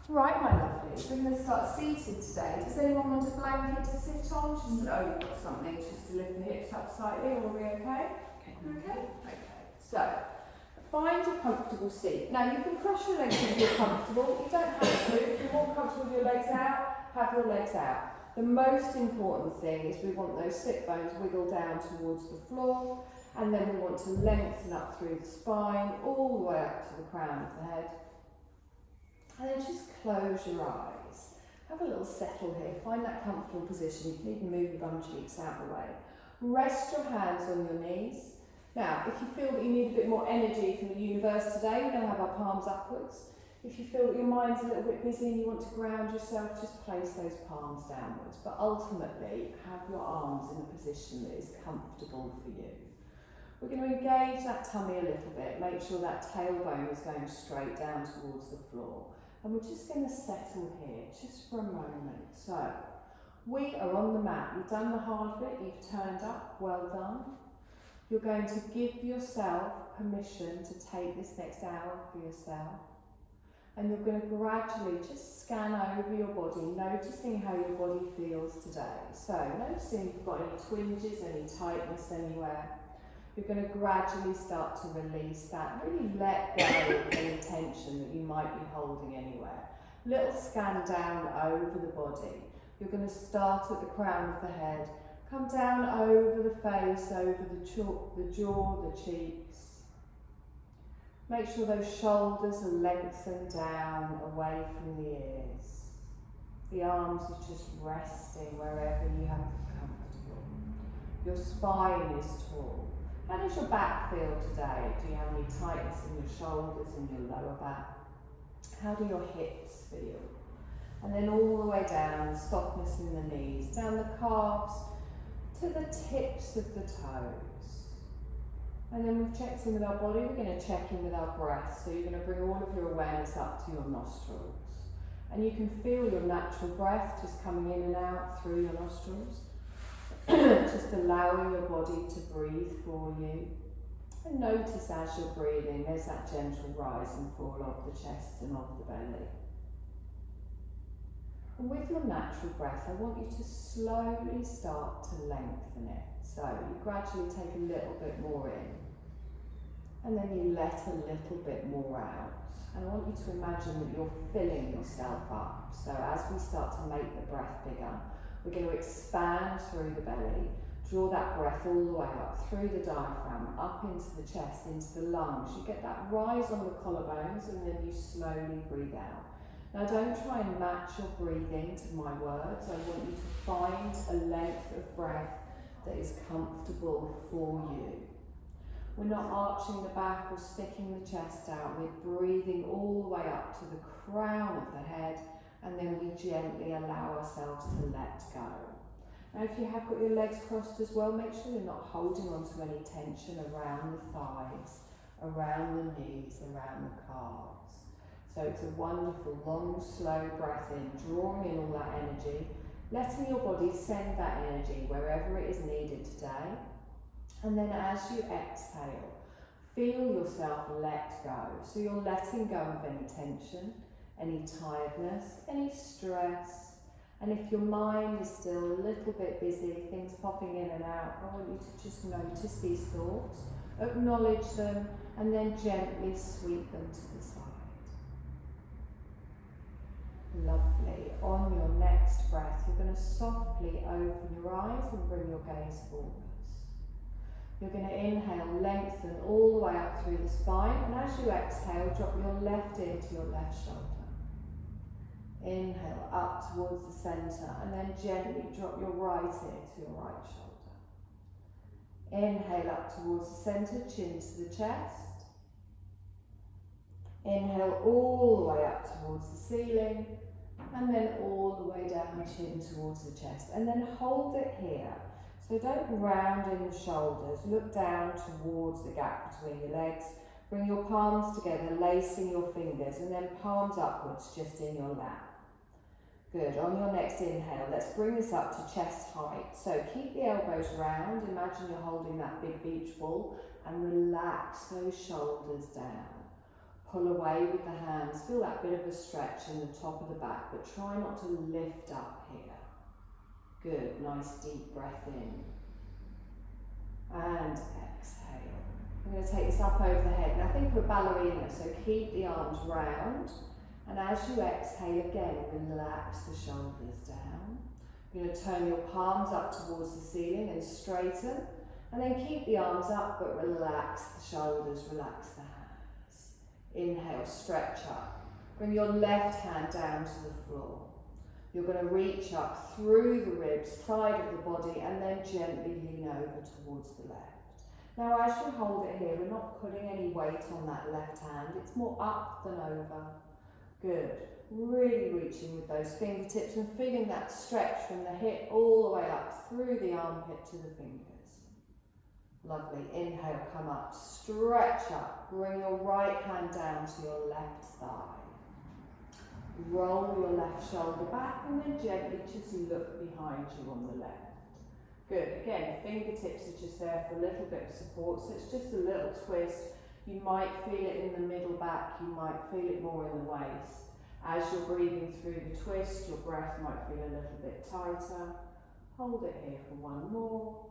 Right, my lovelies, we're going to start seated today. Does anyone want a blanket to sit on? Just you've got something just to lift the hips up slightly, or are we okay? Okay? Okay. So, find a comfortable seat. Now, you can cross your legs if you're comfortable. You don't have to. If you're more comfortable with your legs out, have your legs out. The most important thing is we want those sit bones wiggle down towards the floor, and then we want to lengthen up through the spine, all the way up to the crown of the head. And then just close your eyes. Have a little settle here. Find that comfortable position. You can even move your bum cheeks out of the way. Rest your hands on your knees. Now, if you feel that you need a bit more energy from the universe today, we're going to have our palms upwards. If you feel that your mind's a little bit busy and you want to ground yourself, just place those palms downwards. But ultimately, have your arms in a position that is comfortable for you. We're going to engage that tummy a little bit. Make sure that tailbone is going straight down towards the floor. And we're just going to settle here, just for a moment. So, we are on the mat. You've done the hard bit, you've turned up, well done. You're going to give yourself permission to take this next hour for yourself. And you're going to gradually just scan over your body, noticing how your body feels today. So, noticing if you've got any twinges, any tightness anywhere. You're going to gradually start to release that, really let go of any tension that you might be holding anywhere. Little scan down over the body. You're going to start at the crown of the head, come down over the face, over the jaw, the cheeks. Make sure those shoulders are lengthened down away from the ears. The arms are just resting wherever you have them comfortable. Your spine is tall. How does your back feel today? Do you have any tightness in your shoulders and your lower back? How do your hips feel? And then all the way down, softness in the knees, down the calves to the tips of the toes. And then we've checked in with our body, we're going to check in with our breath. So you're going to bring all of your awareness up to your nostrils. And you can feel your natural breath just coming in and out through your nostrils. Just allowing your body to breathe for you. And notice as you're breathing, there's that gentle rise and fall of the chest and of the belly. And with your natural breath, I want you to slowly start to lengthen it. So you gradually take a little bit more in. And then you let a little bit more out. And I want you to imagine that you're filling yourself up. So as we start to make the breath bigger, we're going to expand through the belly, draw that breath all the way up through the diaphragm, up into the chest, into the lungs. You get that rise on the collarbones and then you slowly breathe out. Now don't try and match your breathing to my words. I want you to find a length of breath that is comfortable for you. We're not arching the back or sticking the chest out. We're breathing all the way up to the crown of the head, and then we gently allow ourselves to let go. Now if you have got your legs crossed as well, make sure you're not holding on to any tension around the thighs, around the knees, around the calves. So it's a wonderful, long, slow breath in, drawing in all that energy, letting your body send that energy wherever it is needed today. And then as you exhale, feel yourself let go. So you're letting go of any tension, any tiredness, any stress. And if your mind is still a little bit busy, things popping in and out, I want you to just notice these thoughts, acknowledge them, and then gently sweep them to the side. Lovely. On your next breath, you're going to softly open your eyes and bring your gaze forwards. You're going to inhale, lengthen all the way up through the spine, and as you exhale, drop your left ear to your left shoulder. Inhale up towards the centre, and then gently drop your right ear to your right shoulder. Inhale up towards the centre, chin to the chest. Inhale all the way up towards the ceiling, and then all the way down, chin towards the chest. And then hold it here. So don't round in the shoulders, look down towards the gap between your legs. Bring your palms together, lacing your fingers, and then palms upwards just in your lap. Good. On your next inhale, let's bring this up to chest height. So keep the elbows round, imagine you're holding that big beach ball, and relax those shoulders down. pull away with the hands. Feel that bit of a stretch in the top of the back, but try not to lift up here. Good, nice deep breath in. And exhale. I'm going to take this up over the head. Now think of a ballerina, so keep the arms round. And as you exhale again, relax the shoulders down. You're going to turn your palms up towards the ceiling and straighten. And then keep the arms up, but relax the shoulders, relax the hands. Inhale, stretch up. Bring your left hand down to the floor. You're going to reach up through the ribs, side of the body, and then gently lean over towards the left. Now as you hold it here, we're not putting any weight on that left hand. It's more up than over. Good. Really reaching with those fingertips and feeling that stretch from the hip all the way up through the armpit to the fingers. Lovely. Inhale, come up, stretch up. Bring your right hand down to your left thigh. Roll your left shoulder back and then gently just look behind you on the left. Good. Again, fingertips are just there for a little bit of support, so it's just a little twist. You might feel it in the middle back, you might feel it more in the waist. As you're breathing through the twist, your breath might feel a little bit tighter. Hold it here for one more.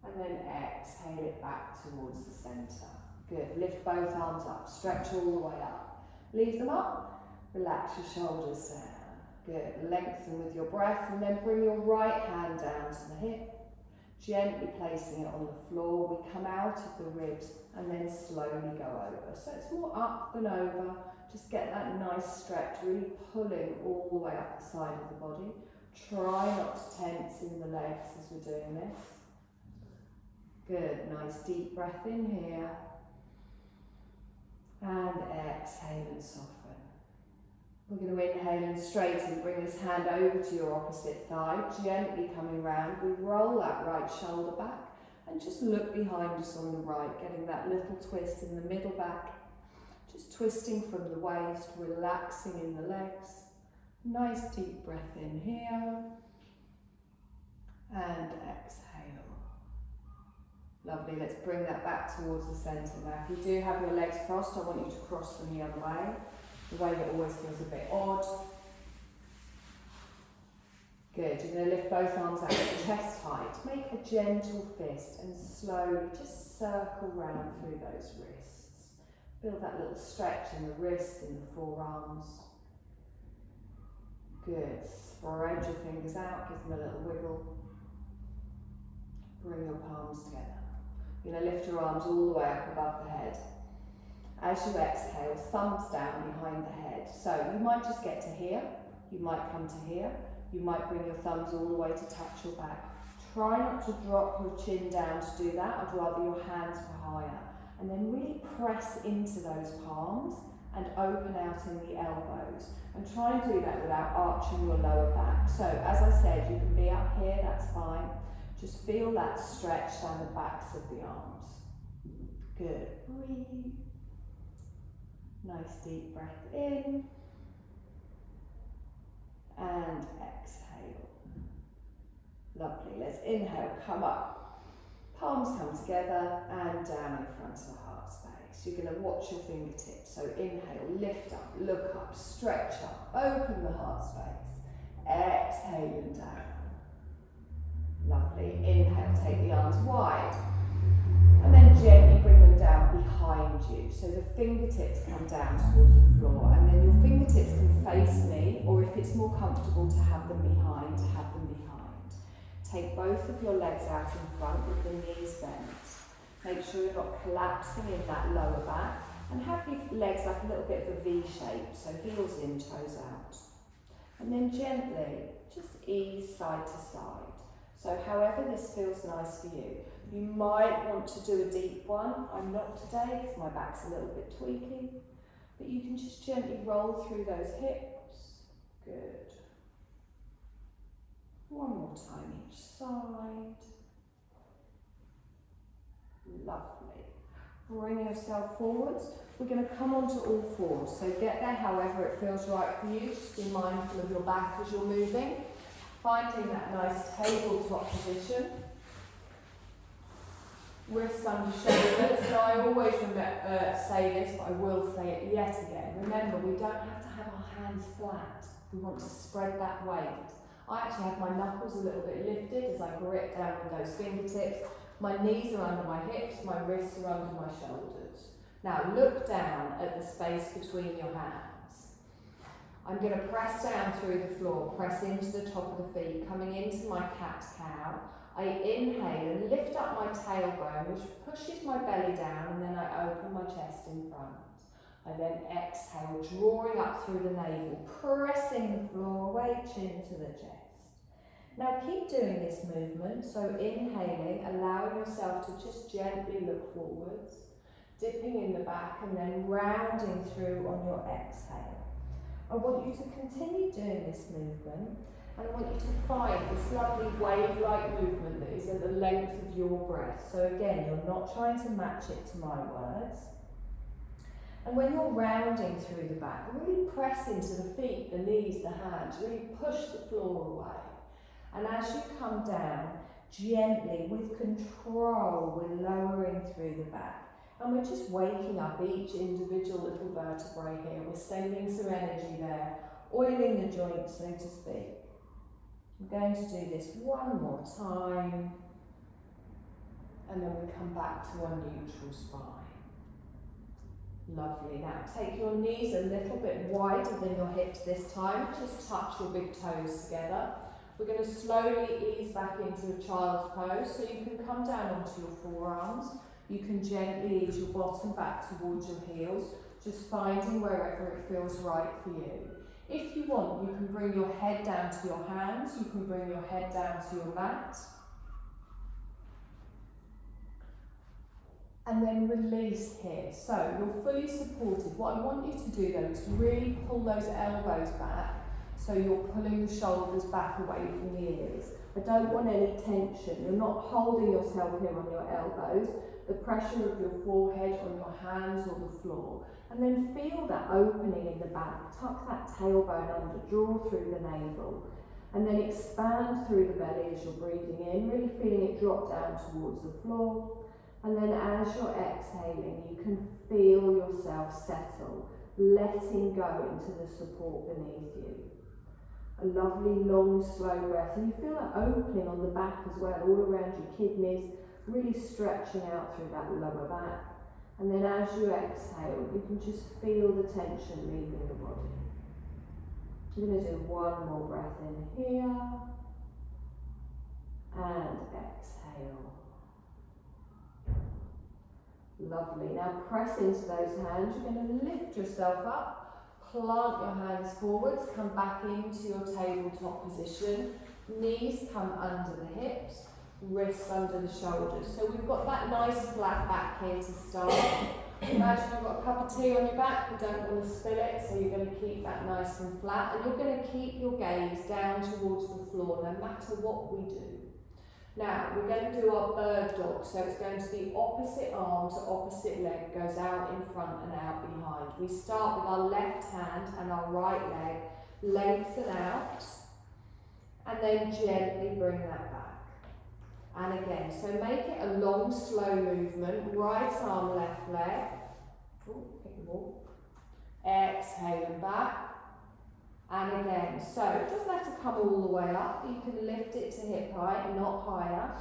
And then exhale it back towards the centre. Good. Lift both arms up. Stretch all the way up. Leave them up. Relax your shoulders down. Good. Lengthen with your breath and then bring your right hand down to the hip. Gently placing it on the floor. We come out of the ribs and then slowly go over. So it's more up than over. Just get that nice stretch, really pulling all the way up the side of the body. Try not to tense in the legs as we're doing this. Good, nice deep breath in here. And exhale and soften. We're going to inhale and straighten. Bring this hand over to your opposite thigh, gently coming round. We roll that right shoulder back and just look behind us on the right, getting that little twist in the middle back. Just twisting from the waist, relaxing in the legs. Nice deep breath in here. And exhale. Lovely, let's bring that back towards the centre. Now if you do have your legs crossed, I want you to cross them the other way. The way that always feels a bit odd. Good, you're going to lift both arms out to chest height. Make a gentle fist and slowly just circle round through those wrists. Build that little stretch in the wrist and the forearms. Good, spread your fingers out, give them a little wiggle. Bring your palms together. You're going to lift your arms all the way up above the head. As you exhale, thumbs down behind the head. So you might just get to here, you might come to here, you might bring your thumbs all the way to touch your back. Try not to drop your chin down to do that, I'd rather your hands were higher. And then really press into those palms and open out in the elbows. And try and do that without arching your lower back. So as I said, you can be up here, that's fine. Just feel that stretch down the backs of the arms. Good. Breathe. Nice deep breath in. And exhale. Lovely. Let's inhale, come up. Palms come together and down in front of the heart space. You're going to watch your fingertips. So inhale, lift up, look up, stretch up, open the heart space. Exhale and down. Lovely. Inhale, take the arms wide. And then gently bring them down behind you. So the fingertips come down towards the floor. And then your fingertips can face me, or if it's more comfortable to have them behind, have them behind. Take both of your legs out in front with the knees bent. Make sure you're not collapsing in that lower back. And have your legs like a little bit of a V shape. So heels in, toes out. And then gently, just ease side to side. So however this feels nice for you. You might want to do a deep one. I'm not today because my back's a little bit tweaky. But you can just gently roll through those hips. Good. One more time each side. Lovely. Bring yourself forwards. We're going to come onto all fours. So get there however it feels right for you. Just be mindful of your back as you're moving. Finding that nice tabletop position. wrists under shoulders. So I always say this, but I will say it yet again. Remember, we don't have to have our hands flat. We want to spread that weight. I actually have my knuckles a little bit lifted as I grip down with those fingertips. My knees are under my hips, my wrists are under my shoulders. Now look down at the space between your hands. I'm going to press down through the floor, press into the top of the feet, coming into my cat-cow. I inhale and lift up my tailbone, which pushes my belly down, and then I open my chest in front. I then exhale, drawing up through the navel, pressing the floor away, chin to the chest. Now keep doing this movement, so inhaling, allowing yourself to just gently look forwards, dipping in the back and then rounding through on your exhale. I want you to continue doing this movement, and I want you to find this lovely wave-like movement that is at the length of your breath. So again, you're not trying to match it to my words. And when you're rounding through the back, really press into the feet, the knees, the hands, really push the floor away. And as you come down, gently, with control, we're lowering through the back. And we're just waking up each individual little vertebrae here. We're sending some energy there, oiling the joints, so to speak. I'm going to do this one more time. And then we come back to our neutral spine. Lovely. Now take your knees a little bit wider than your hips this time. Just touch your big toes together. We're going to slowly ease back into a child's pose, so you can come down onto your forearms. You can gently ease your bottom back towards your heels, just finding wherever it feels right for you. If you want, you can bring your head down to your hands, you can bring your head down to your mat. And then release here. So you're fully supported. What I want you to do though is really pull those elbows back, so you're pulling the shoulders back away from the ears. I don't want any tension. You're not holding yourself here on your elbows. The pressure of your forehead on your hands or the floor. And then feel that opening in the back. Tuck that tailbone under, draw through the navel. And then expand through the belly as you're breathing in, really feeling it drop down towards the floor. And then as you're exhaling, you can feel yourself settle, letting go into the support beneath you. A lovely, long, slow breath. And you feel that opening on the back as well, all around your kidneys, really stretching out through that lower back. And then as you exhale, you can just feel the tension leaving the body. I'm going to do one more breath in here. And exhale. Lovely. Now press into those hands. You're going to lift yourself up. Plant your hands forwards, come back into your tabletop position. Knees come under the hips, wrists under the shoulders. So we've got that nice flat back here to start. Imagine you've got a cup of tea on your back, you don't want to spill it, so you're going to keep that nice and flat. And you're going to keep your gaze down towards the floor, no matter what we do. Now, we're going to do our bird dog, so it's going to be opposite arm to opposite leg, goes out in front and out behind. We start with our left hand and our right leg, lengthen out, and then gently bring that back. And again, so make it a long, slow movement, right arm, left leg. Exhale and back. And again, so it doesn't have to come all the way up. You can lift it to hip height, not higher.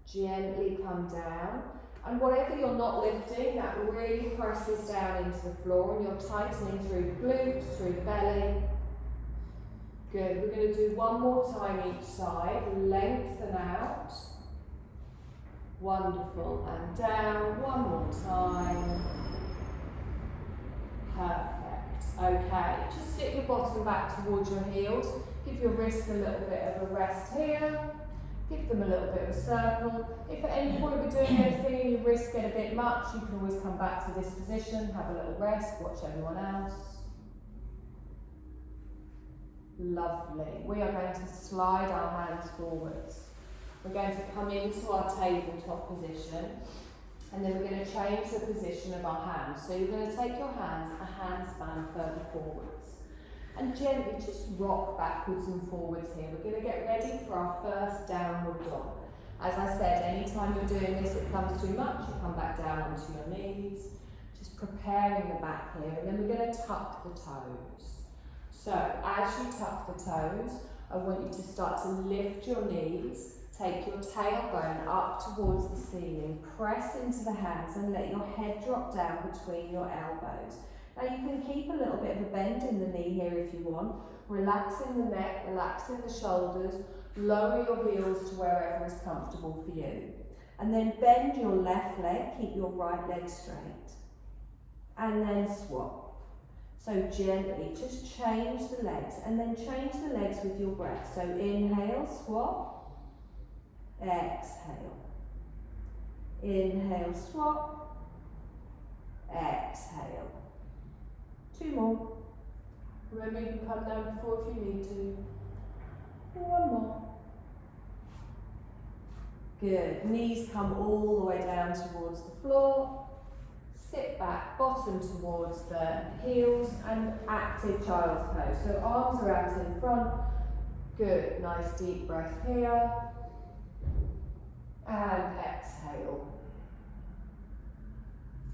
Gently come down. And whatever you're not lifting, that really presses down into the floor, and you're tightening through the glutes, through the belly. Good. We're going to do one more time each side. Lengthen out. Wonderful. And down. One more time. Perfect. Okay, just sit your bottom back towards your heels. Give your wrists a little bit of a rest here. Give them a little bit of a circle. If at any point we're doing anything and your wrists get a bit much, you can always come back to this position, have a little rest, watch everyone else. Lovely. We are going to slide our hands forwards. We're going to come into our tabletop position. And then we're going to change the position of our hands. So you're going to take your hands a handspan further forwards. And gently just rock backwards and forwards here. We're going to get ready for our first downward dog. As I said, anytime you're doing this, it becomes too much, you come back down onto your knees. Just preparing the back here, and then we're going to tuck the toes. So as you tuck the toes, I want you to start to lift your knees, take your tailbone up towards the ceiling, press into the hands and let your head drop down between your elbows. Now you can keep a little bit of a bend in the knee here if you want, relaxing the neck, relaxing the shoulders, lower your heels to wherever is comfortable for you. And then bend your left leg, keep your right leg straight. And then swap. So gently, just change the legs and then change the legs with your breath. So inhale, swap, exhale. Inhale, swap, exhale. 2 more. Remember, you can come down before if you need to. 1 more. Good. Knees come all the way down towards the floor. Sit back, bottom towards the heels, and active child's pose. So arms are out in front. Good. Nice deep breath here. And exhale.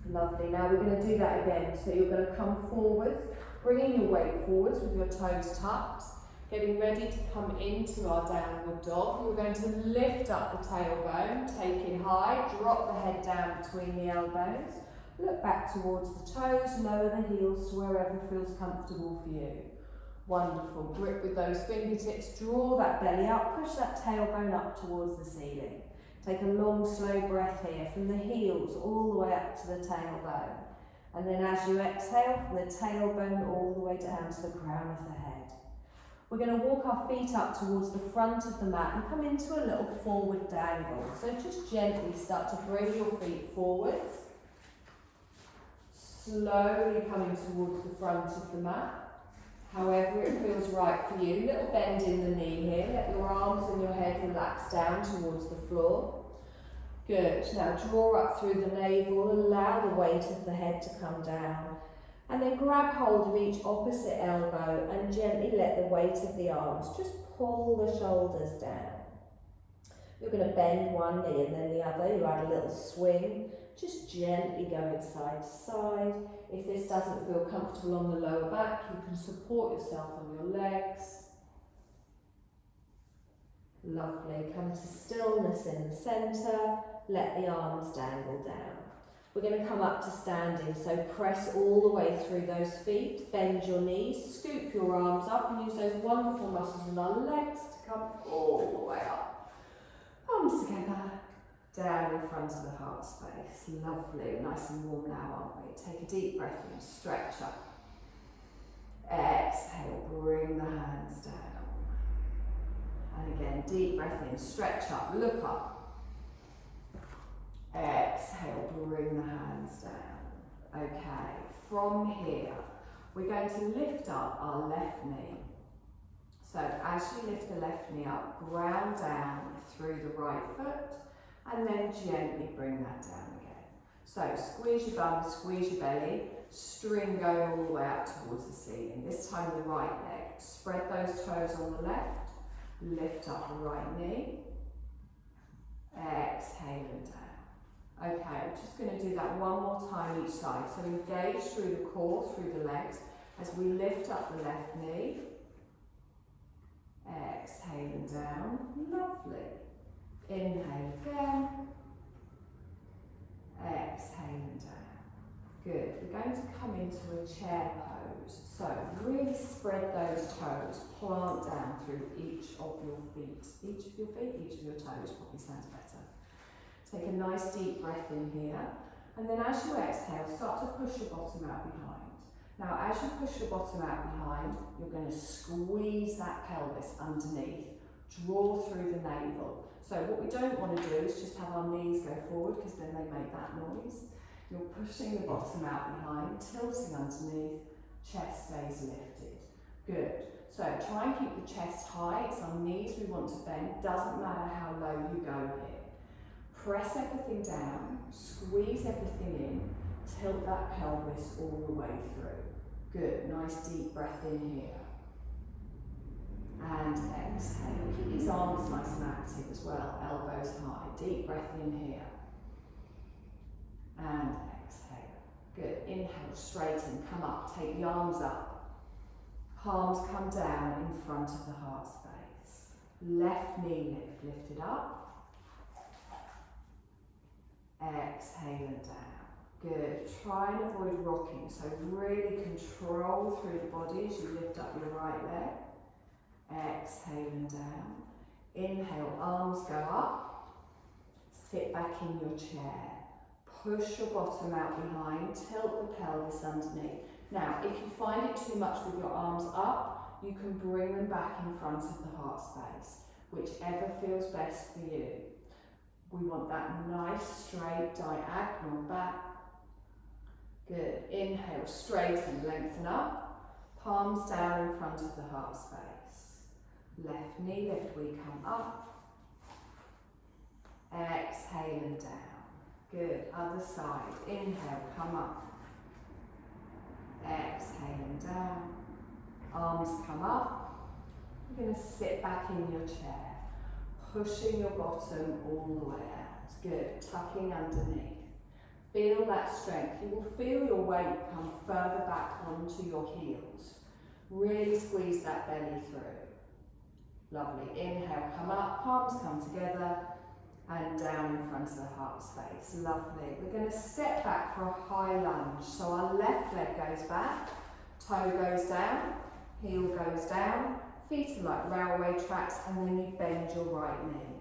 Lovely. Now we're going to do that again. So you're going to come forwards, bringing your weight forwards with your toes tucked, getting ready to come into our downward dog. You're going to lift up the tailbone, take it high, drop the head down between the elbows, look back towards the toes, lower the heels to wherever feels comfortable for you. Wonderful. Grip with those fingertips, draw that belly up, push that tailbone up towards the ceiling. Take a long, slow breath here from the heels all the way up to the tailbone. And then as you exhale, from the tailbone all the way down to the crown of the head. We're going to walk our feet up towards the front of the mat and come into a little forward dangle. So just gently start to bring your feet forwards. Slowly coming towards the front of the mat. However it feels right for you. Little bend in the knee here. Let your arms and your head relax down towards the floor. Good. Now draw up through the navel. Allow the weight of the head to come down. And then grab hold of each opposite elbow and gently let the weight of the arms just pull the shoulders down. You're going to bend one knee and then the other. You add a little swing. Just gently going side to side. If this doesn't feel comfortable on the lower back, you can support yourself on your legs. Lovely. Come to stillness in the centre. Let the arms dangle down. We're going to come up to standing, so press all the way through those feet. Bend your knees, scoop your arms up and use those wonderful muscles in our legs to come all the way up. Arms together. Down in front of the heart space. Lovely, nice and warm now, aren't we? Take a deep breath in, stretch up. Exhale, bring the hands down. And again, deep breath in, stretch up, look up. Exhale, bring the hands down. Okay, from here, we're going to lift up our left knee. So as you lift the left knee up, ground down through the right foot. And then gently bring that down again. So squeeze your bum, squeeze your belly, string going all the way up towards the ceiling. This time the right leg. Spread those toes on the left, lift up the right knee, exhale and down. Okay, I'm just going to do that one more time each side. So engage through the core, through the legs, as we lift up the left knee, exhale and down. Lovely. Inhale again, exhale and down. Good. We're going to come into a chair pose. So really spread those toes, plant down through each of your feet. Each of your toes probably sounds better. Take a nice deep breath in here. And then as you exhale, start to push your bottom out behind. Now as you push your bottom out behind, you're going to squeeze that pelvis underneath. Draw through the navel. So what we don't want to do is just have our knees go forward because then they make that noise. You're pushing the bottom out behind, tilting underneath, chest stays lifted. Good. So try and keep the chest high. It's our knees we want to bend. Doesn't matter how low you go here. Press everything down, squeeze everything in, tilt that pelvis all the way through. Good. Nice deep breath in here. And exhale. Keep these arms nice and active as well. Elbows high. Deep breath in here. And exhale. Good. Inhale, straighten, come up. Take the arms up. Palms come down in front of the heart space. Left knee lifted up. Exhale and down. Good. Try and avoid rocking. So really control through the body as you lift up your right leg. Exhale and down. Inhale, arms go up. Sit back in your chair. Push your bottom out behind. Tilt the pelvis underneath. Now, if you find it too much with your arms up, you can bring them back in front of the heart space. Whichever feels best for you. We want that nice, straight, diagonal back. Good. Inhale, straighten, lengthen up. Palms down in front of the heart space. Left knee lift, we come up. Exhale and down. Good. Other side. Inhale, come up. Exhale and down. Arms come up. You're going to sit back in your chair. Pushing your bottom all the way out. Good. Tucking underneath. Feel that strength. You will feel your weight come further back onto your heels. Really squeeze that belly through. Lovely. Inhale, come up. Palms come together. And down in front of the heart space. Lovely. We're going to step back for a high lunge. So our left leg goes back. Toe goes down. Heel goes down. Feet are like railway tracks, and then you bend your right knee.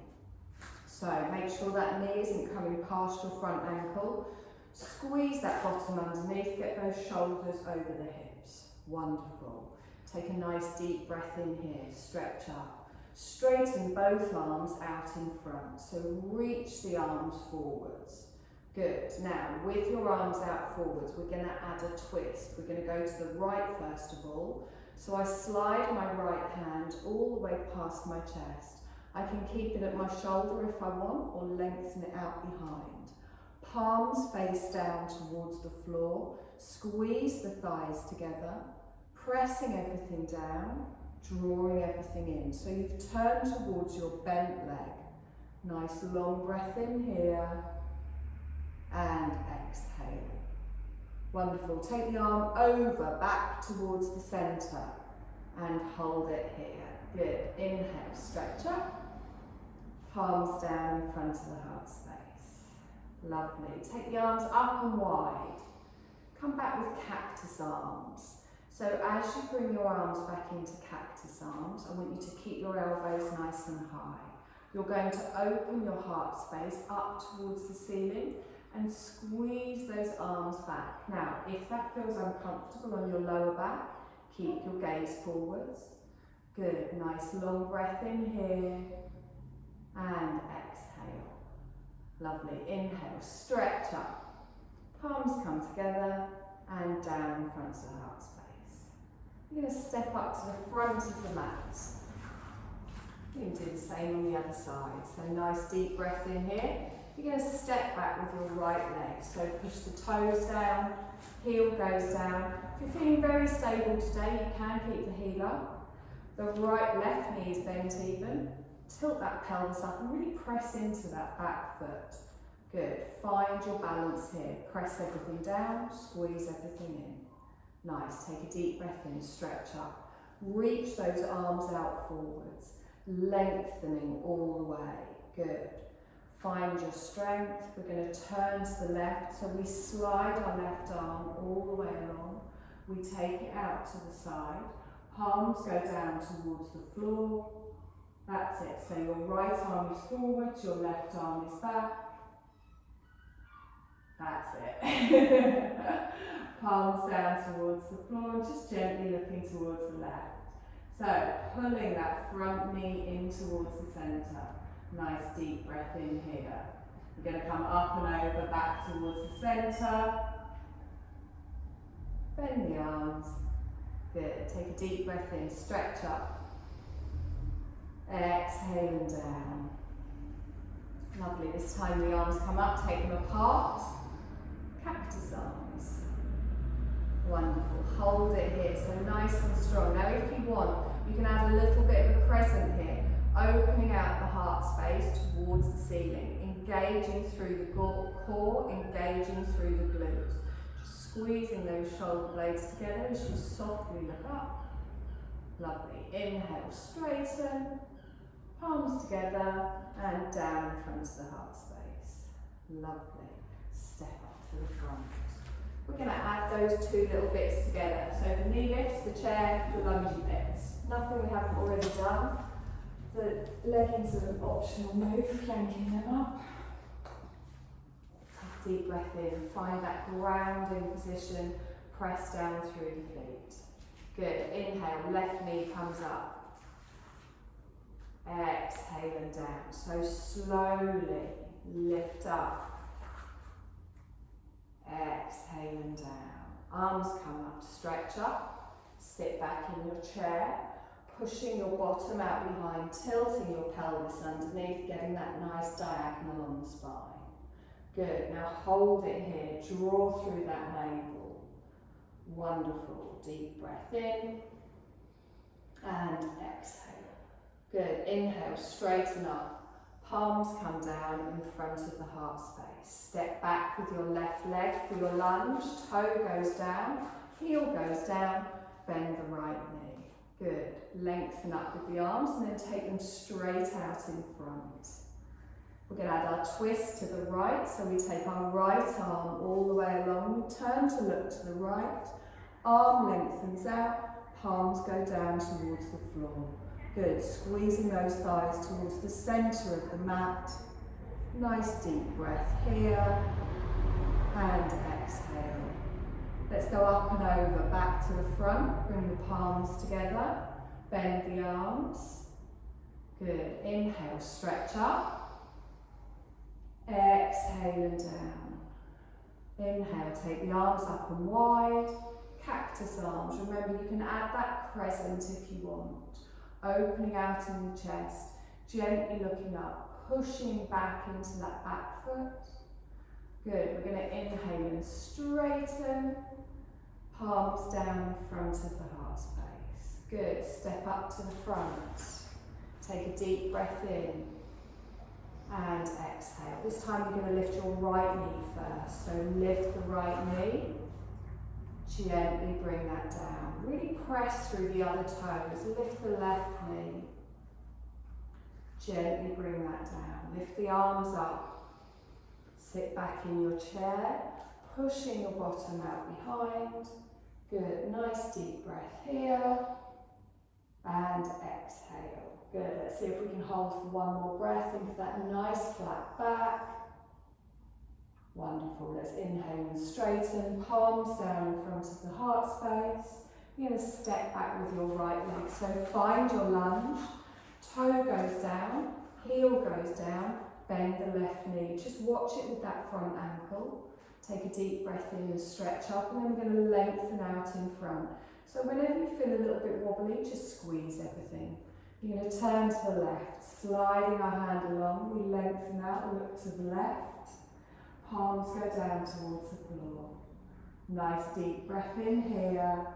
So make sure that knee isn't coming past your front ankle. Squeeze that bottom underneath, get those shoulders over the hips. Wonderful. Take a nice deep breath in here, stretch up. Straighten both arms out in front, so reach the arms forwards. Good. Now, with your arms out forwards, we're going to add a twist. We're going to go to the right first of all. So I slide my right hand all the way past my chest. I can keep it at my shoulder if I want, or lengthen it out behind. Palms face down towards the floor. Squeeze the thighs together, pressing everything down, drawing everything in. So you've turned towards your bent leg. Nice long breath in here, and exhale. Wonderful. Take the arm over, back towards the centre, and hold it here. Good. Inhale, stretch up. Palms down in front of the heart space. Lovely. Take the arms up and wide. Come back with cactus arms. So as you bring your arms back into cactus arms, I want you to keep your elbows nice and high. You're going to open your heart space up towards the ceiling and squeeze those arms back. Now, if that feels uncomfortable on your lower back, keep your gaze forwards. Good. Nice long breath in here. And exhale. Lovely. Inhale. Stretch up. Palms come together and down in front of the heart space. You're going to step up to the front of the mat. You can do the same on the other side. So nice deep breath in here. You're going to step back with your right leg. So push the toes down, heel goes down. If you're feeling very stable today, you can keep the heel up. The left knee is bent even. Tilt that pelvis up and really press into that back foot. Good. Find your balance here. Press everything down, squeeze everything in. Nice. Take a deep breath in, stretch up. Reach those arms out forwards, lengthening all the way. Good. Find your strength. We're going to turn to the left. So we slide our left arm all the way along. We take it out to the side. Palms go down towards the floor. That's it. So your right arm is forward, your left arm is back. That's it. Palms down towards the floor and just gently looking towards the left. So pulling that front knee in towards the centre. Nice deep breath in here. We're going to come up and over, back towards the centre. Bend the arms. Good. Take a deep breath in, stretch up. Exhale and down. Lovely. This time the arms come up, take them apart. Cactus arms. Wonderful. Hold it here, so nice and strong. Now if you want, you can add a little bit of a crescent here, opening out the heart space towards the ceiling, engaging through the core, engaging through the glutes. Just squeezing those shoulder blades together as you softly look up. Lovely. Inhale, straighten, palms together, and down in front of the heart space. Lovely. Step up to the front. We're going to add those two little bits together. So the knee lifts, the chair, the lungy bits. Nothing we haven't already done. The leggings are an optional move, flanking them up. Deep breath in, find that grounding position, press down through the feet. Good, inhale, left knee comes up. Exhale and down. So slowly lift up. Exhale and down. Arms come up, stretch up, sit back in your chair, pushing your bottom out behind, tilting your pelvis underneath, getting that nice diagonal on the spine. Good, now hold it here, draw through that navel. Wonderful, deep breath in and exhale. Good, inhale, straighten up. Palms come down in front of the heart space. Step back with your left leg for your lunge. Toe goes down, heel goes down, bend the right knee. Good. Lengthen up with the arms and then take them straight out in front. We're going to add our twist to the right. So we take our right arm all the way along. We turn to look to the right. Arm lengthens out, palms go down towards the floor. Good, squeezing those thighs towards the centre of the mat. Nice deep breath here. And exhale. Let's go up and over, back to the front. Bring the palms together. Bend the arms. Good, inhale, stretch up. Exhale and down. Inhale, take the arms up and wide. Cactus arms. Remember, you can add that crescent if you want. Opening out in the chest, gently looking up, pushing back into that back foot. Good, we're going to inhale and straighten, palms down in front of the heart space. Good, step up to the front, take a deep breath in and exhale. This time you're going to lift your right knee first, so lift the right knee. Gently bring that down. Really press through the other toes. Lift the left knee. Gently bring that down. Lift the arms up. Sit back in your chair, pushing your bottom out behind. Good. Nice deep breath here. And exhale. Good. Let's see if we can hold for one more breath into that nice flat back. Wonderful. Let's inhale and straighten, palms down in front of the heart space. You're going to step back with your right leg. So find your lunge, toe goes down, heel goes down, bend the left knee. Just watch it with that front ankle. Take a deep breath in and stretch up, and then we're going to lengthen out in front. So whenever you feel a little bit wobbly, just squeeze everything. You're going to turn to the left, sliding our hand along. We lengthen out, look to the left. Palms go down towards the floor. Nice deep breath in here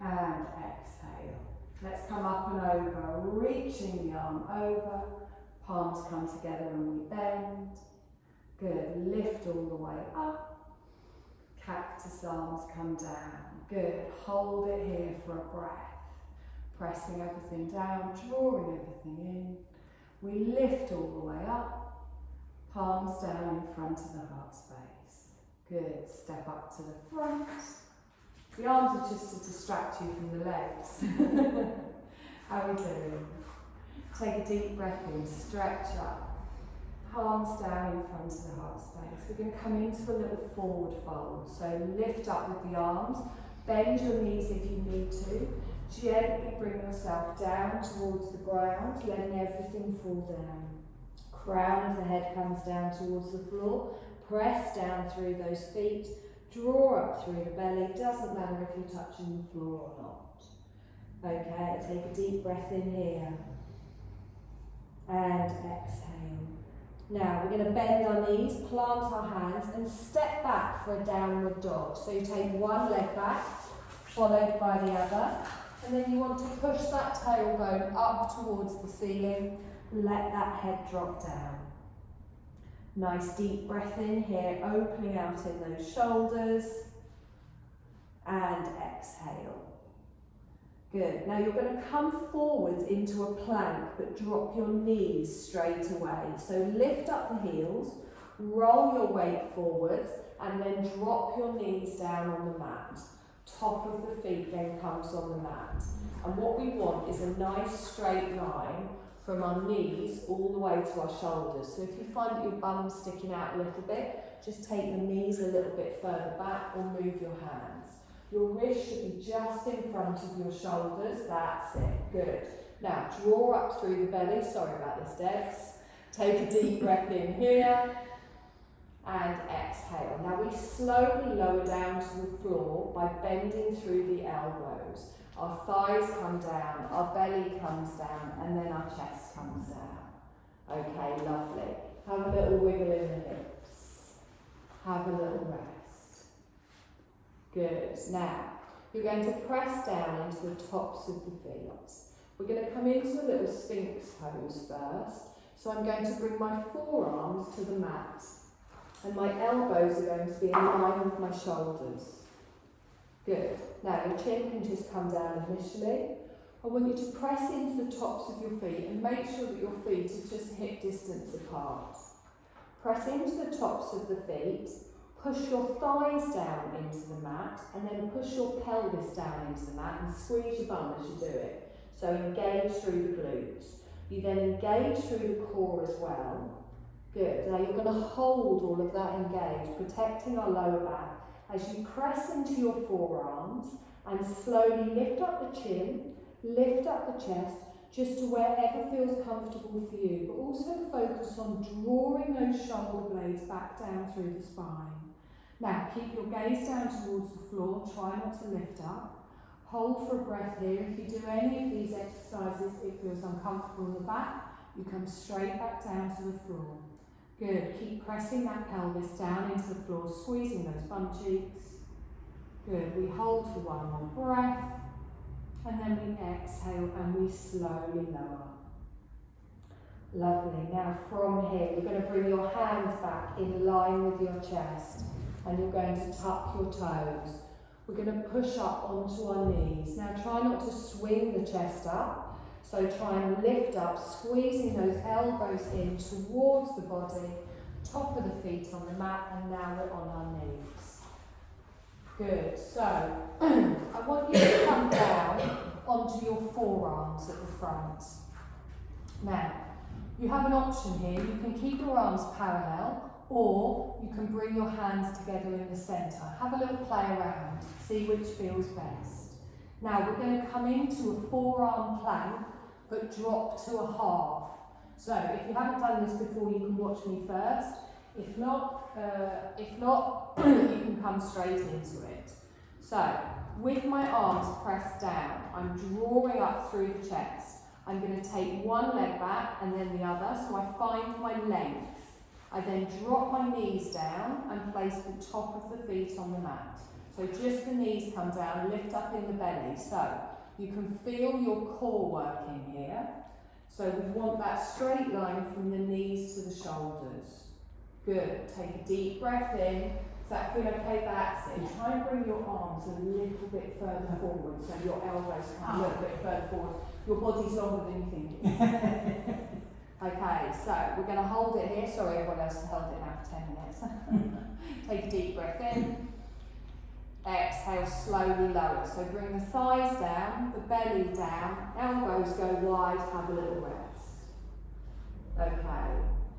and exhale. Let's come up and over, reaching the arm over. Palms come together and we bend. Good, lift all the way up. Cactus arms come down. Good, hold it here for a breath. Pressing everything down, drawing everything in. We lift all the way up. Palms down in front of the heart space. Good. Step up to the front. The arms are just to distract you from the legs. How are we doing? Take a deep breath in, stretch up. Palms down in front of the heart space. We're going to come into a little forward fold. So lift up with the arms. Bend your knees if you need to. Gently bring yourself down towards the ground, letting everything fall down. Crown of the head comes down towards the floor. Press down through those feet. Draw up through the belly. Doesn't matter if you're touching the floor or not. Okay, take a deep breath in here. And exhale. Now we're going to bend our knees, plant our hands and step back for a downward dog. So you take one leg back, followed by the other, and then you want to push that tailbone up towards the ceiling, let that head drop down. Nice deep breath in here, opening out in those shoulders, and exhale. Good. Now you're going to come forwards into a plank, but drop your knees straight away. So lift up the heels, roll your weight forwards, and then drop your knees down on the mat. Top of the feet then comes on the mat. And what we want is a nice straight line from our knees all the way to our shoulders. So if you find that your bum's sticking out a little bit, just take the knees a little bit further back or move your hands. Your wrist should be just in front of your shoulders. That's it. Good. Now draw up through the belly. Sorry about this, Dex. Take a deep breath in here and exhale. Now we slowly lower down to the floor by bending through the elbows. Our thighs come down, our belly comes down, and then our chest comes down. Okay, lovely. Have a little wiggle in the hips. Have a little rest. Good. Now, you're going to press down into the tops of the feet. We're going to come into a little Sphinx pose first. So I'm going to bring my forearms to the mat, and my elbows are going to be in line with my shoulders. Good. Now your chin can just come down initially. I want you to press into the tops of your feet and make sure that your feet are just hip distance apart. Press into the tops of the feet, push your thighs down into the mat, and then push your pelvis down into the mat and squeeze your bum as you do it. So engage through the glutes. You then engage through the core as well. Good. Now you're going to hold all of that engaged, protecting our lower back as you press into your forearms and slowly lift up the chin, lift up the chest, just to wherever feels comfortable for you, but also focus on drawing those shoulder blades back down through the spine. Now keep your gaze down towards the floor, try not to lift up. Hold for a breath here. If you do any of these exercises, it feels uncomfortable in the back, you come straight back down to the floor. Good. Keep pressing that pelvis down into the floor, squeezing those bum cheeks. Good. We hold for one more breath, and then we exhale and we slowly lower. Lovely. Now from here, you're going to bring your hands back in line with your chest, and you're going to tuck your toes. We're going to push up onto our knees. Now try not to swing the chest up. So try and lift up, squeezing those elbows in towards the body, top of the feet on the mat, and now we're on our knees. Good. So I want you to come down onto your forearms at the front. Now, you have an option here. You can keep your arms parallel, or you can bring your hands together in the centre. Have a little play around, see which feels best. Now we're going to come into a forearm plank, but drop to a half. So if you haven't done this before, you can watch me first. If not, you can come straight into it. So with my arms pressed down, I'm drawing up through the chest. I'm going to take one leg back and then the other, so I find my length. I then drop my knees down and place the top of the feet on the mat. So just the knees come down, lift up in the belly. So you can feel your core working here. So we want that straight line from the knees to the shoulders. Good. Take a deep breath in. Does that feel okay? That's it. Try and bring your arms a little bit further forward, so your elbows come a little bit further forward. Your body's longer than you think it is. Okay, so we're going to hold it here. Sorry, everyone else has held it now for 10 minutes. Take a deep breath in. Exhale, slowly lower. So bring the thighs down, the belly down, elbows go wide, have a little rest. Okay,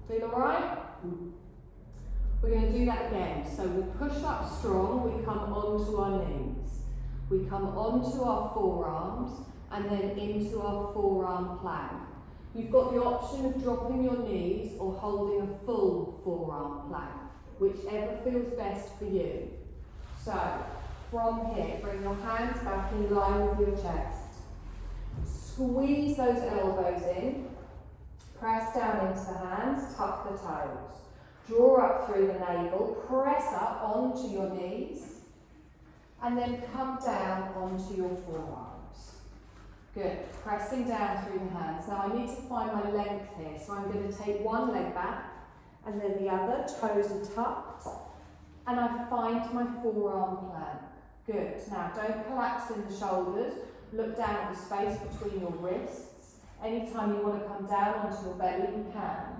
feel alright? We're going to do that again. So we push up strong, we come onto our knees. We come onto our forearms and then into our forearm plank. You've got the option of dropping your knees or holding a full forearm plank, whichever feels best for you. So, from here, bring your hands back in line with your chest. Squeeze those elbows in. Press down into the hands, tuck the toes. Draw up through the navel, press up onto your knees, and then come down onto your forearms. Good. Pressing down through the hands. Now I need to find my length here, so I'm going to take one leg back, and then the other, toes are tucked, and I find my forearm plank. Good. Now don't collapse in the shoulders. Look down at the space between your wrists. Anytime you want to come down onto your belly, you can.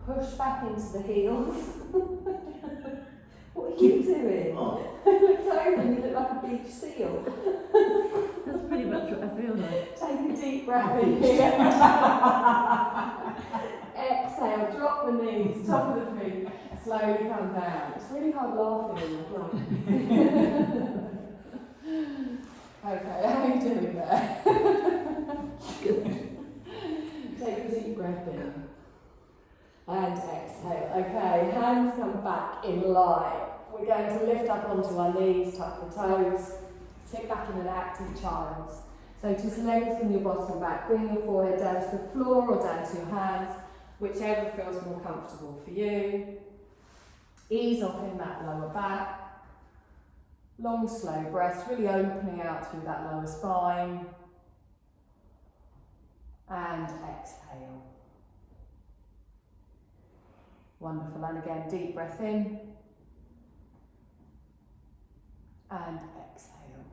Push back into the heels. What are you doing? Oh. I looked over and you look like a beach seal. That's pretty much what I feel like. Take a deep breath in here. Exhale, drop the knees, top of the feet, slowly come down. It's really hard laughing when you're drunk. Okay, how are you doing there? Take a deep breath in. And exhale. Okay, hands come back in line. We're going to lift up onto our knees, tuck the toes, sit back in an active child's. So just lengthen your bottom back, bring your forehead down to the floor or down to your hands, whichever feels more comfortable for you. Ease off in that lower back. Long, slow breaths, really opening out through that lower spine. And exhale. Wonderful. And again, deep breath in. And exhale.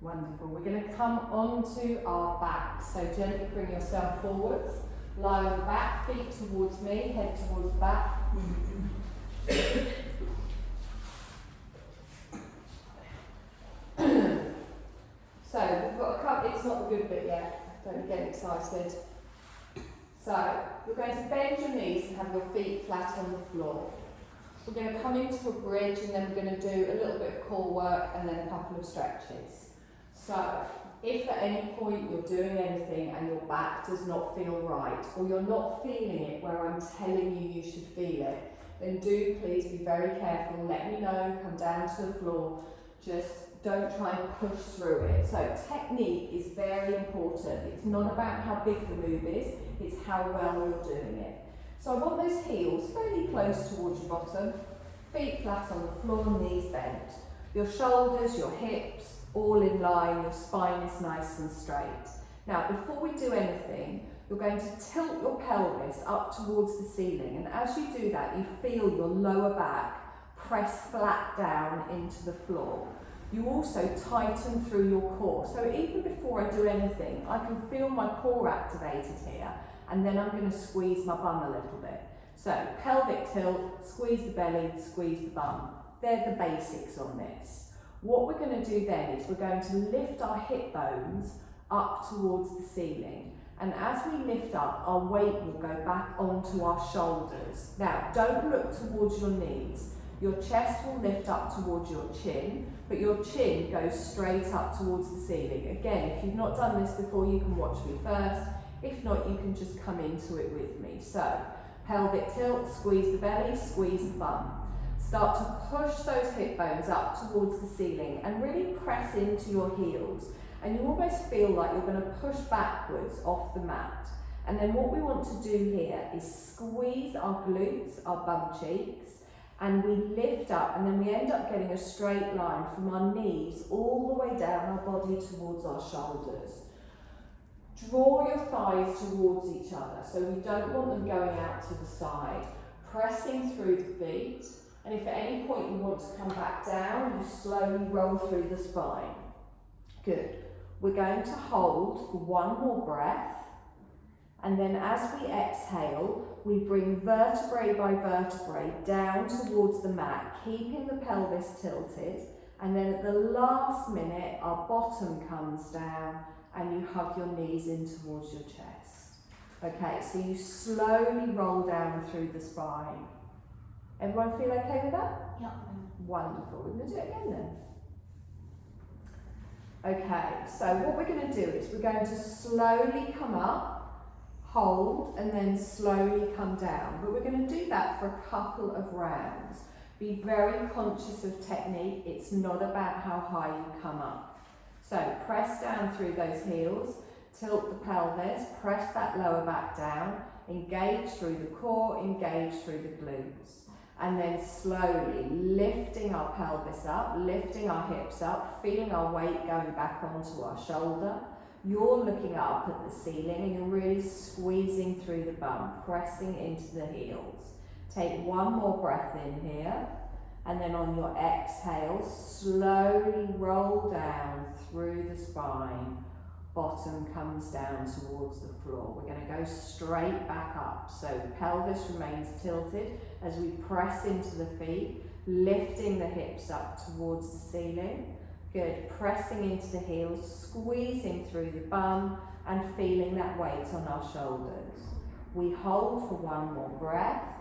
Wonderful. We're going to come onto our back. So gently bring yourself forwards. Lie on the back, feet towards me, head towards the back. So we've got a couple, it's not the good bit yet, don't get excited. So you're going to bend your knees and have your feet flat on the floor. We're going to come into a bridge and then we're going to do a little bit of core work and then a couple of stretches. So if at any point you're doing anything and your back does not feel right, or you're not feeling it where I'm telling you you should feel it, then do please be very careful, let me know, come down to the floor, just don't try and push through it. So technique is very important. It's not about how big the move is, it's how well you're doing it. So I want those heels fairly close towards your bottom, feet flat on the floor, knees bent. Your shoulders, your hips, all in line, your spine is nice and straight. Now, before we do anything, you're going to tilt your pelvis up towards the ceiling, and as you do that, you feel your lower back press flat down into the floor. You also tighten through your core. So even before I do anything, I can feel my core activated here, and then I'm going to squeeze my bum a little bit. So pelvic tilt, squeeze the belly, squeeze the bum. They're the basics on this. What we're going to do then is we're going to lift our hip bones up towards the ceiling. And as we lift up, our weight will go back onto our shoulders. Now, don't look towards your knees. Your chest will lift up towards your chin, but your chin goes straight up towards the ceiling. Again, if you've not done this before, you can watch me first. If not, you can just come into it with me. So, pelvic tilt, squeeze the belly, squeeze the bum. Start to push those hip bones up towards the ceiling and really press into your heels. And you almost feel like you're going to push backwards off the mat. And then what we want to do here is squeeze our glutes, our bum cheeks, and we lift up, and then we end up getting a straight line from our knees all the way down our body towards our shoulders. Draw your thighs towards each other, so we don't want them going out to the side. Pressing through the feet, and if at any point you want to come back down, you slowly roll through the spine. Good. We're going to hold for one more breath, and then as we exhale, we bring vertebrae by vertebrae down towards the mat, keeping the pelvis tilted, and then at the last minute, our bottom comes down and you hug your knees in towards your chest. Okay, so you slowly roll down through the spine. Everyone feel okay with that? Yeah. Wonderful. We're going to do it again then. Okay, so what we're going to do is we're going to slowly come up, hold, and then slowly come down. But we're going to do that for a couple of rounds. Be very conscious of technique. It's not about how high you come up. So press down through those heels. Tilt the pelvis, press that lower back down, engage through the core, engage through the glutes. And then slowly lifting our pelvis up, lifting our hips up, feeling our weight going back onto our shoulder. You're looking up at the ceiling and you're really squeezing through the bum, pressing into the heels. Take one more breath in here, and then on your exhale, slowly roll down through the spine. Bottom comes down towards the floor. We're going to go straight back up. So pelvis remains tilted as we press into the feet, lifting the hips up towards the ceiling. Good. Pressing into the heels, squeezing through the bum and feeling that weight on our shoulders. We hold for one more breath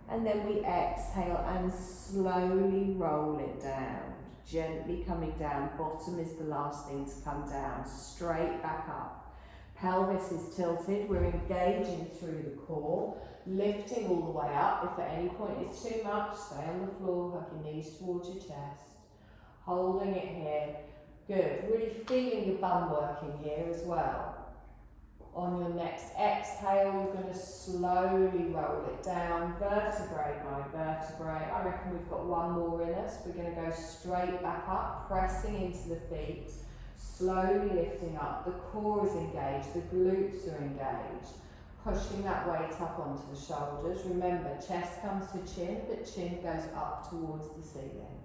and then we exhale and slowly roll it down. Gently coming down, bottom is the last thing to come down, straight back up. Pelvis is tilted, we're engaging through the core, lifting all the way up. If at any point it's too much, stay on the floor, hug your knees towards your chest. Holding it here, good. Really feeling your bum working here as well. On your next exhale, you're going to slowly roll it down, vertebrae by vertebrae. I reckon we've got one more in us. We're going to go straight back up, pressing into the feet, slowly lifting up. The core is engaged, the glutes are engaged. Pushing that weight up onto the shoulders. Remember, chest comes to chin, but chin goes up towards the ceiling.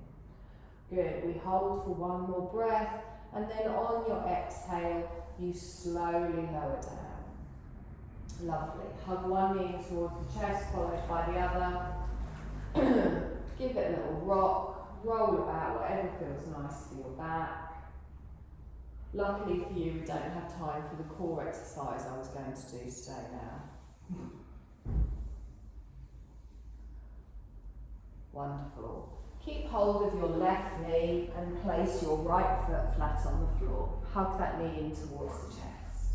Good. We hold for one more breath, and then on your exhale, you slowly lower down. Lovely. Hug one knee towards the chest, followed by the other. Give it a little rock, roll about, whatever feels nice for your back. Luckily for you, we don't have time for the core exercise I was going to do today now. Wonderful. Keep hold of your left knee and place your right foot flat on the floor. Hug that knee in towards the chest.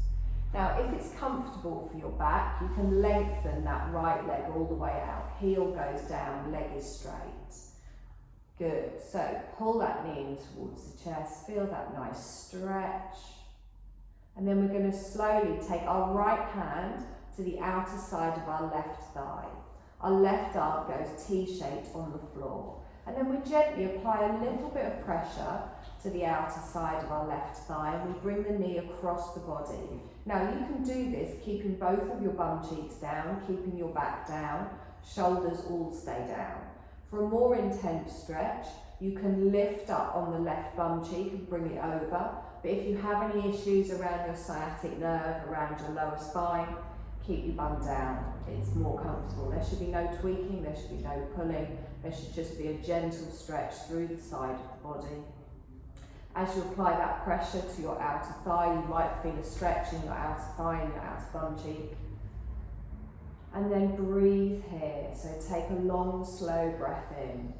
Now, if it's comfortable for your back, you can lengthen that right leg all the way out. Heel goes down, leg is straight. Good. So pull that knee in towards the chest. Feel that nice stretch. And then we're going to slowly take our right hand to the outer side of our left thigh. Our left arm goes T-shaped on the floor. And then we gently apply a little bit of pressure to the outer side of our left thigh and we bring the knee across the body. Now you can do this keeping both of your bum cheeks down, keeping your back down, shoulders all stay down. For a more intense stretch, you can lift up on the left bum cheek and bring it over. But if you have any issues around your sciatic nerve, around your lower spine, keep your bum down. It's more comfortable. There should be no tweaking, there should be no pulling. There should just be a gentle stretch through the side of the body. As you apply that pressure to your outer thigh, you might feel a stretch in your outer thigh and your outer bum cheek. And then breathe here. So take a long, slow breath in.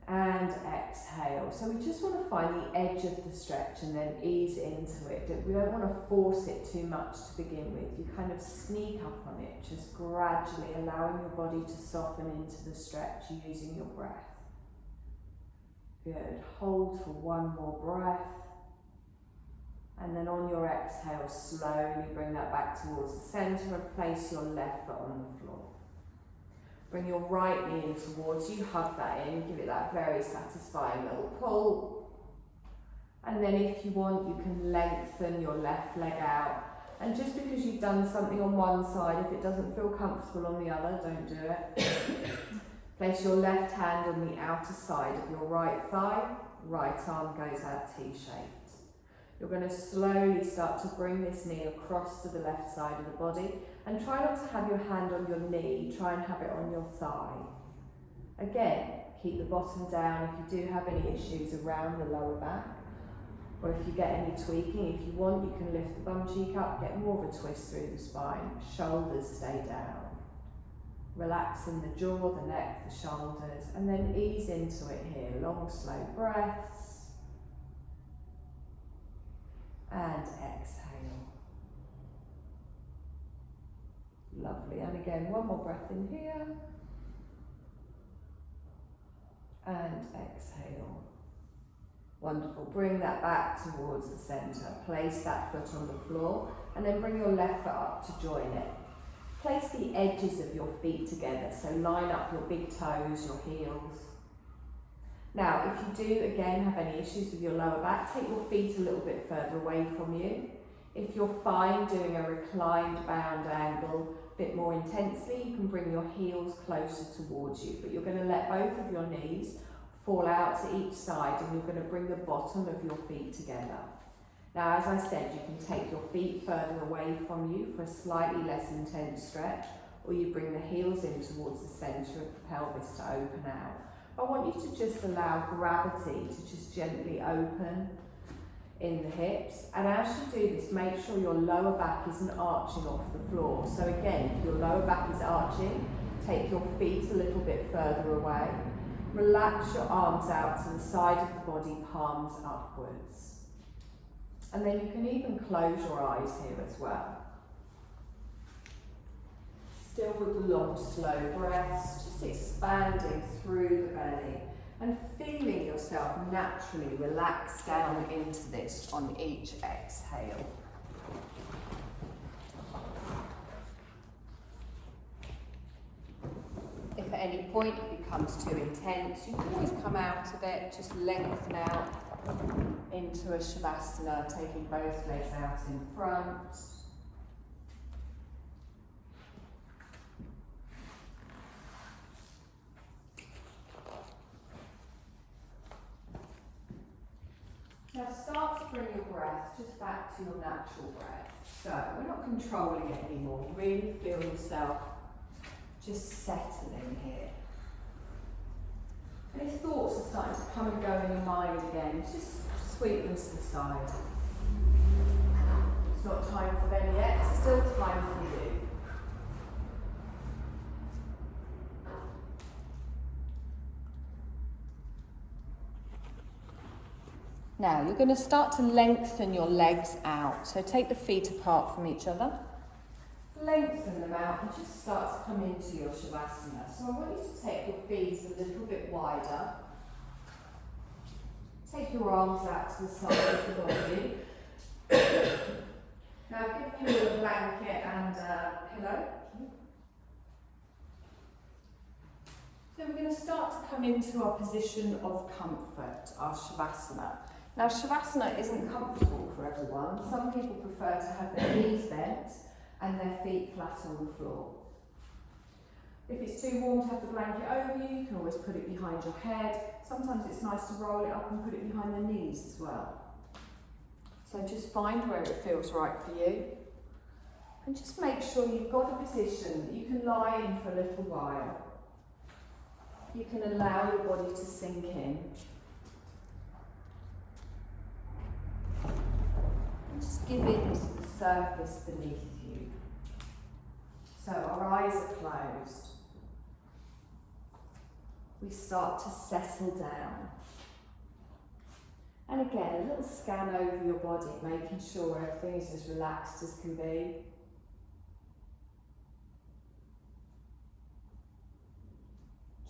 And exhale. So we just want to find the edge of the stretch and then ease into it. We don't want to force it too much to begin with. You kind of sneak up on it, just gradually allowing your body to soften into the stretch using your breath. Good. Hold for one more breath. And then on your exhale, slowly bring that back towards the centre and place your left foot on the floor. Bring your right knee in towards you, hug that in, give it that very satisfying little pull. And then if you want, you can lengthen your left leg out. And just because you've done something on one side, if it doesn't feel comfortable on the other, don't do it. Place your left hand on the outer side of your right thigh, right arm goes out T-shaped. You're going to slowly start to bring this knee across to the left side of the body and try not to have your hand on your knee, try and have it on your thigh. Again, keep the bottom down if you do have any issues around the lower back, or if you get any tweaking. If you want, you can lift the bum cheek up, get more of a twist through the spine, shoulders stay down. Relaxing the jaw, the neck, the shoulders, and then ease into it here. Long, slow breaths. And exhale. Lovely. And again, one more breath in here. And exhale. Wonderful. Bring that back towards the centre. Place that foot on the floor and then bring your left foot up to join it. Place the edges of your feet together, so line up your big toes, your heels. Now, if you do again have any issues with your lower back, take your feet a little bit further away from you. If you're fine doing a reclined bound angle a bit more intensely, you can bring your heels closer towards you, but you're going to let both of your knees fall out to each side and you're going to bring the bottom of your feet together. Now, as I said, you can take your feet further away from you for a slightly less intense stretch, or you bring the heels in towards the centre of the pelvis to open out. I want you to just allow gravity to just gently open in the hips, and as you do this, make sure your lower back isn't arching off the floor. So again, if your lower back is arching, take your feet a little bit further away. Relax your arms out to the side of the body, palms upwards. And then you can even close your eyes here as well. Still with the long, slow breaths, just expanding through the belly and feeling yourself naturally relax down into this on each exhale. If at any point it becomes too intense, you can always come out of it, just lengthen out into a Shavasana, taking both legs out in front. Now start to bring your breath just back to your natural breath. So we're not controlling it anymore. Really feel yourself just settling here. And if thoughts are starting to come and go in your mind again, just sweep them to the side. It's not time for them yet, it's still time for you. Now you're going to start to lengthen your legs out. So take the feet apart from each other. Lengthen them out and just start to come into your Shavasana. So I want you to take your feet a little bit wider. Take your arms out to the side of the body. Now give you a blanket and a pillow. So we're going to start to come into our position of comfort, our Shavasana. Now Shavasana isn't comfortable for everyone. Some people prefer to have their knees bent and their feet flat on the floor. If it's too warm to have the blanket over you, you can always put it behind your head. Sometimes it's nice to roll it up and put it behind the knees as well. So just find where it feels right for you. And just make sure you've got a position that you can lie in for a little while. You can allow your body to sink in. And just give in to the surface beneath you. So our eyes are closed. We start to settle down. And again, a little scan over your body, making sure everything is as relaxed as can be.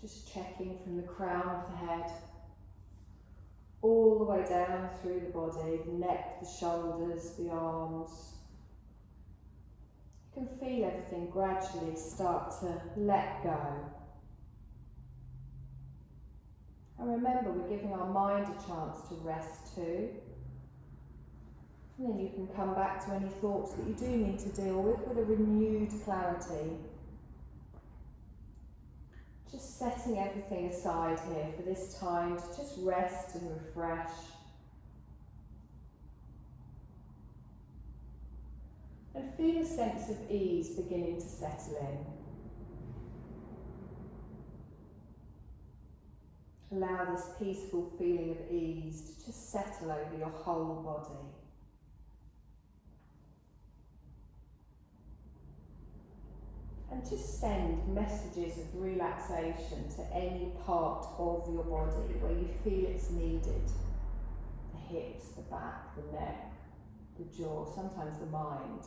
Just checking from the crown of the head, all the way down through the body, the neck, the shoulders, the arms. You can feel everything gradually start to let go. And remember, we're giving our mind a chance to rest too. And then you can come back to any thoughts that you do need to deal with a renewed clarity. Just setting everything aside here for this time to just rest and refresh. And feel a sense of ease beginning to settle in. Allow this peaceful feeling of ease to just settle over your whole body. And just send messages of relaxation to any part of your body where you feel it's needed. The hips, the back, the neck, the jaw, sometimes the mind.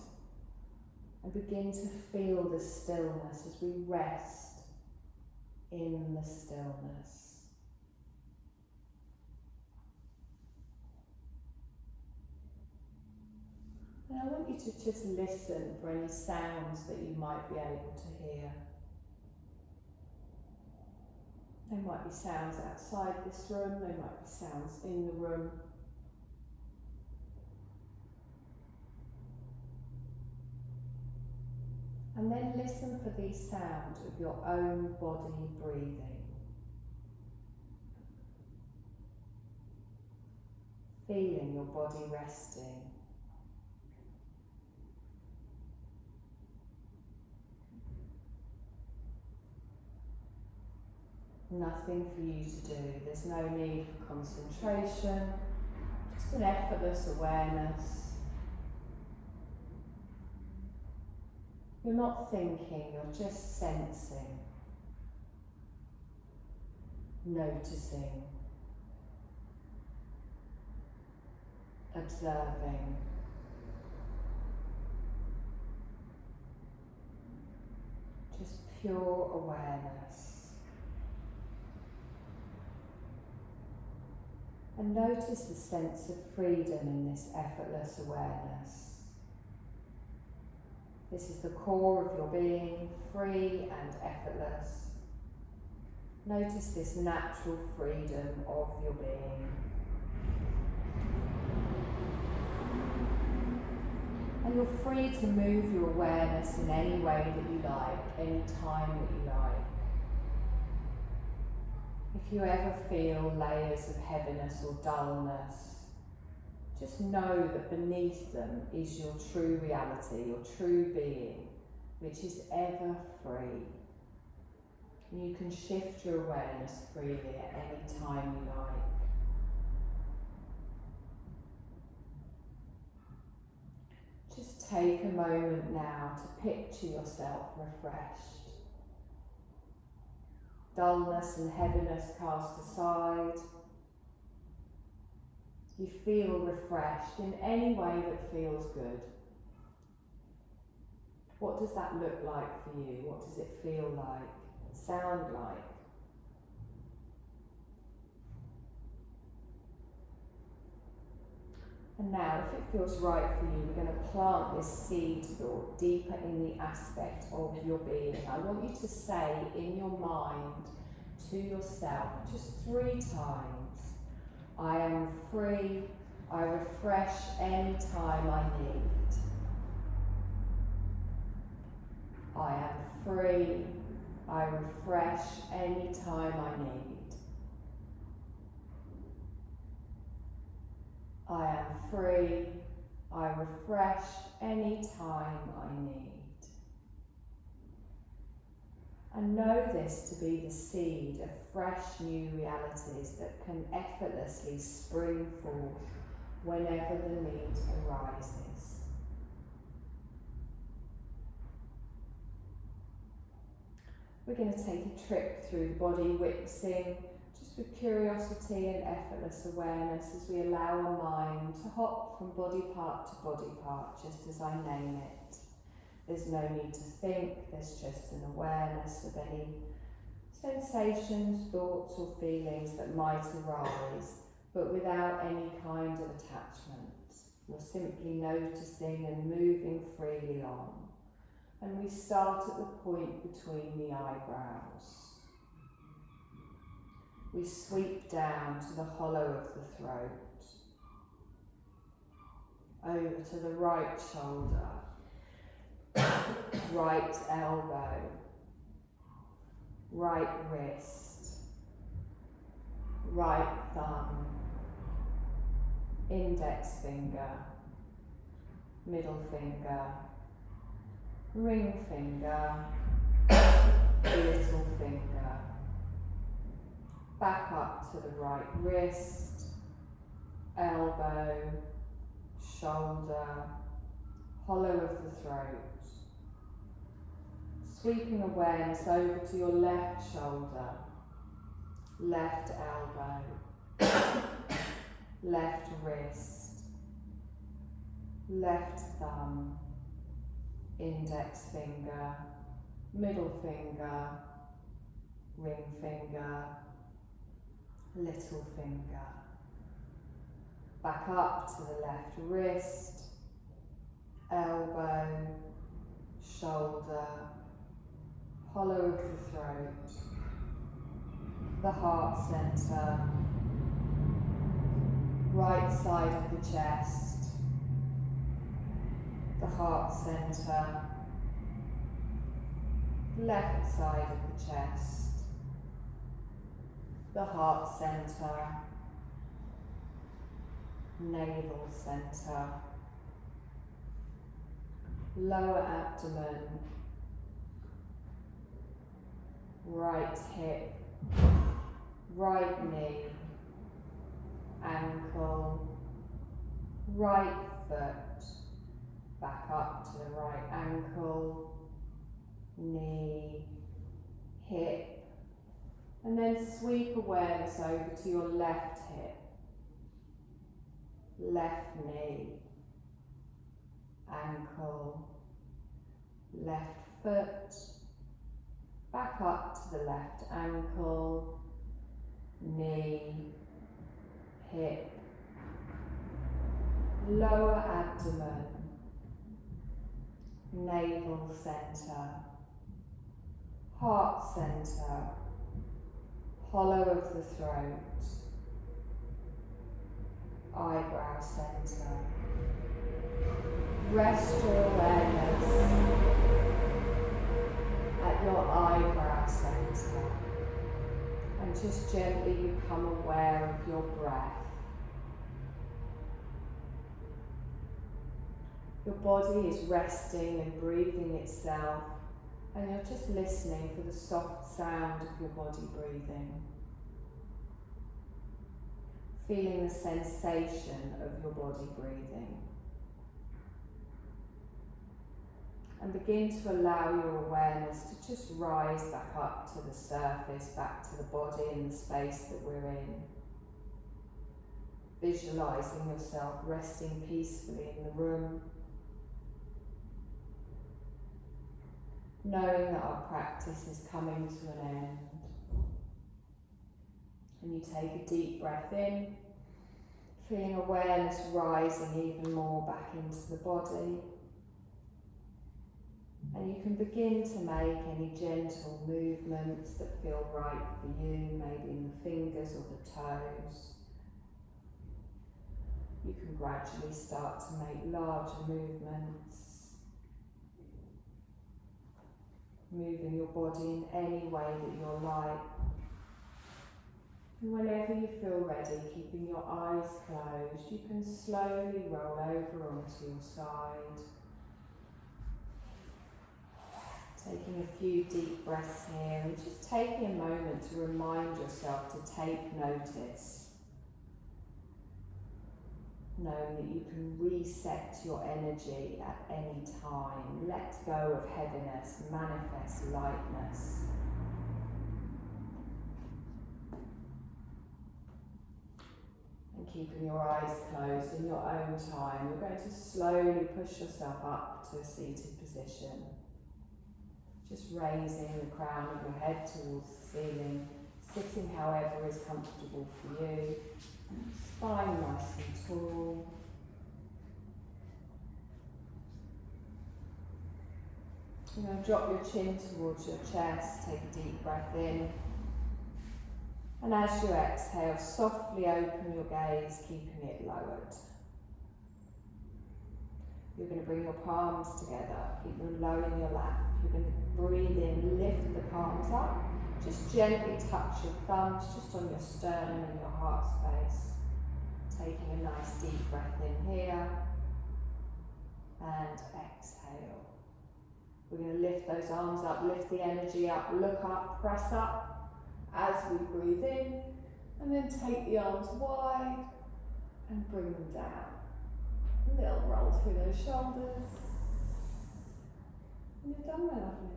And begin to feel the stillness as we rest in the stillness. And I want you to just listen for any sounds that you might be able to hear. There might be sounds outside this room, there might be sounds in the room. And then listen for these sounds of your own body breathing. Feeling your body resting. Nothing for you to do. There's no need for concentration, just an effortless awareness. You're not thinking, you're just sensing, noticing, observing. Just pure awareness. And notice the sense of freedom in this effortless awareness. This is the core of your being, free and effortless. Notice this natural freedom of your being. And you're free to move your awareness in any way that you like, any time that you like. If you ever feel layers of heaviness or dullness, just know that beneath them is your true reality, your true being, which is ever free. And you can shift your awareness freely at any time you like. Just take a moment now to picture yourself refreshed. Dullness and heaviness cast aside. You feel refreshed in any way that feels good. What does that look like for you? What does it feel like? Sound like? And now, if it feels right for you, we're going to plant this seed thought deeper in the aspect of your being. I want you to say in your mind to yourself just 3 times, I am free, I refresh any time I need. I am free, I refresh any time I need. I am free, I refresh any time I need. And know this to be the seed of fresh new realities that can effortlessly spring forth whenever the need arises. We're going to take a trip through body witnessing, just with curiosity and effortless awareness as we allow our mind to hop from body part to body part, just as I name it. There's no need to think, there's just an awareness of any sensations, thoughts or feelings that might arise, but without any kind of attachment. You're simply noticing and moving freely on. And we start at the point between the eyebrows. We sweep down to the hollow of the throat, over to the right shoulder, right elbow, right wrist, right thumb, index finger, middle finger, ring finger, little finger, back up to the right wrist, elbow, shoulder, hollow of the throat. Sweeping awareness over to your left shoulder, left elbow, left wrist, left thumb, index finger, middle finger, ring finger, little finger. Back up to the left wrist, elbow, shoulder, hollow of the throat, the heart centre, right side of the chest, the heart centre, left side of the chest, the heart centre, navel centre, lower abdomen, right hip, right knee, ankle, right foot, back up to the right ankle, knee, hip, and then sweep awareness over to your left hip, left knee, ankle, left foot, back up to the left ankle, knee, hip, lower abdomen, navel centre, heart centre, hollow of the throat, eyebrow centre. Rest your awareness at your eyebrow centre and just gently become aware of your breath. Your body is resting and breathing itself, and you're just listening for the soft sound of your body breathing. Feeling the sensation of your body breathing. And begin to allow your awareness to just rise back up to the surface, back to the body and the space that we're in. Visualising yourself resting peacefully in the room. Knowing that our practice is coming to an end. And you take a deep breath in, feeling awareness rising even more back into the body. And you can begin to make any gentle movements that feel right for you, maybe in the fingers or the toes. You can gradually start to make larger movements, moving your body in any way that you like. And whenever you feel ready, keeping your eyes closed, you can slowly roll over onto your side. Taking a few deep breaths here and just taking a moment to remind yourself to take notice. Knowing that you can reset your energy at any time. Let go of heaviness, manifest lightness. And keeping your eyes closed in your own time, you're going to slowly push yourself up to a seated position. Just raising the crown of your head towards the ceiling, sitting however is comfortable for you. Spine nice and tall. You're going to drop your chin towards your chest, take a deep breath in. And as you exhale, softly open your gaze, keeping it lowered. You're going to bring your palms together, keep them low in your lap. You're going to breathe in, lift the palms up. Just gently touch your thumbs just on your sternum and your heart space. Taking a nice deep breath in here. And exhale. We're going to lift those arms up, lift the energy up, look up, press up as we breathe in. And then take the arms wide and bring them down. A little roll through those shoulders. And you're done, my lovely.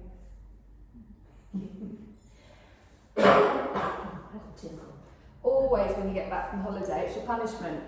Always when you get back from holiday, it's your punishment.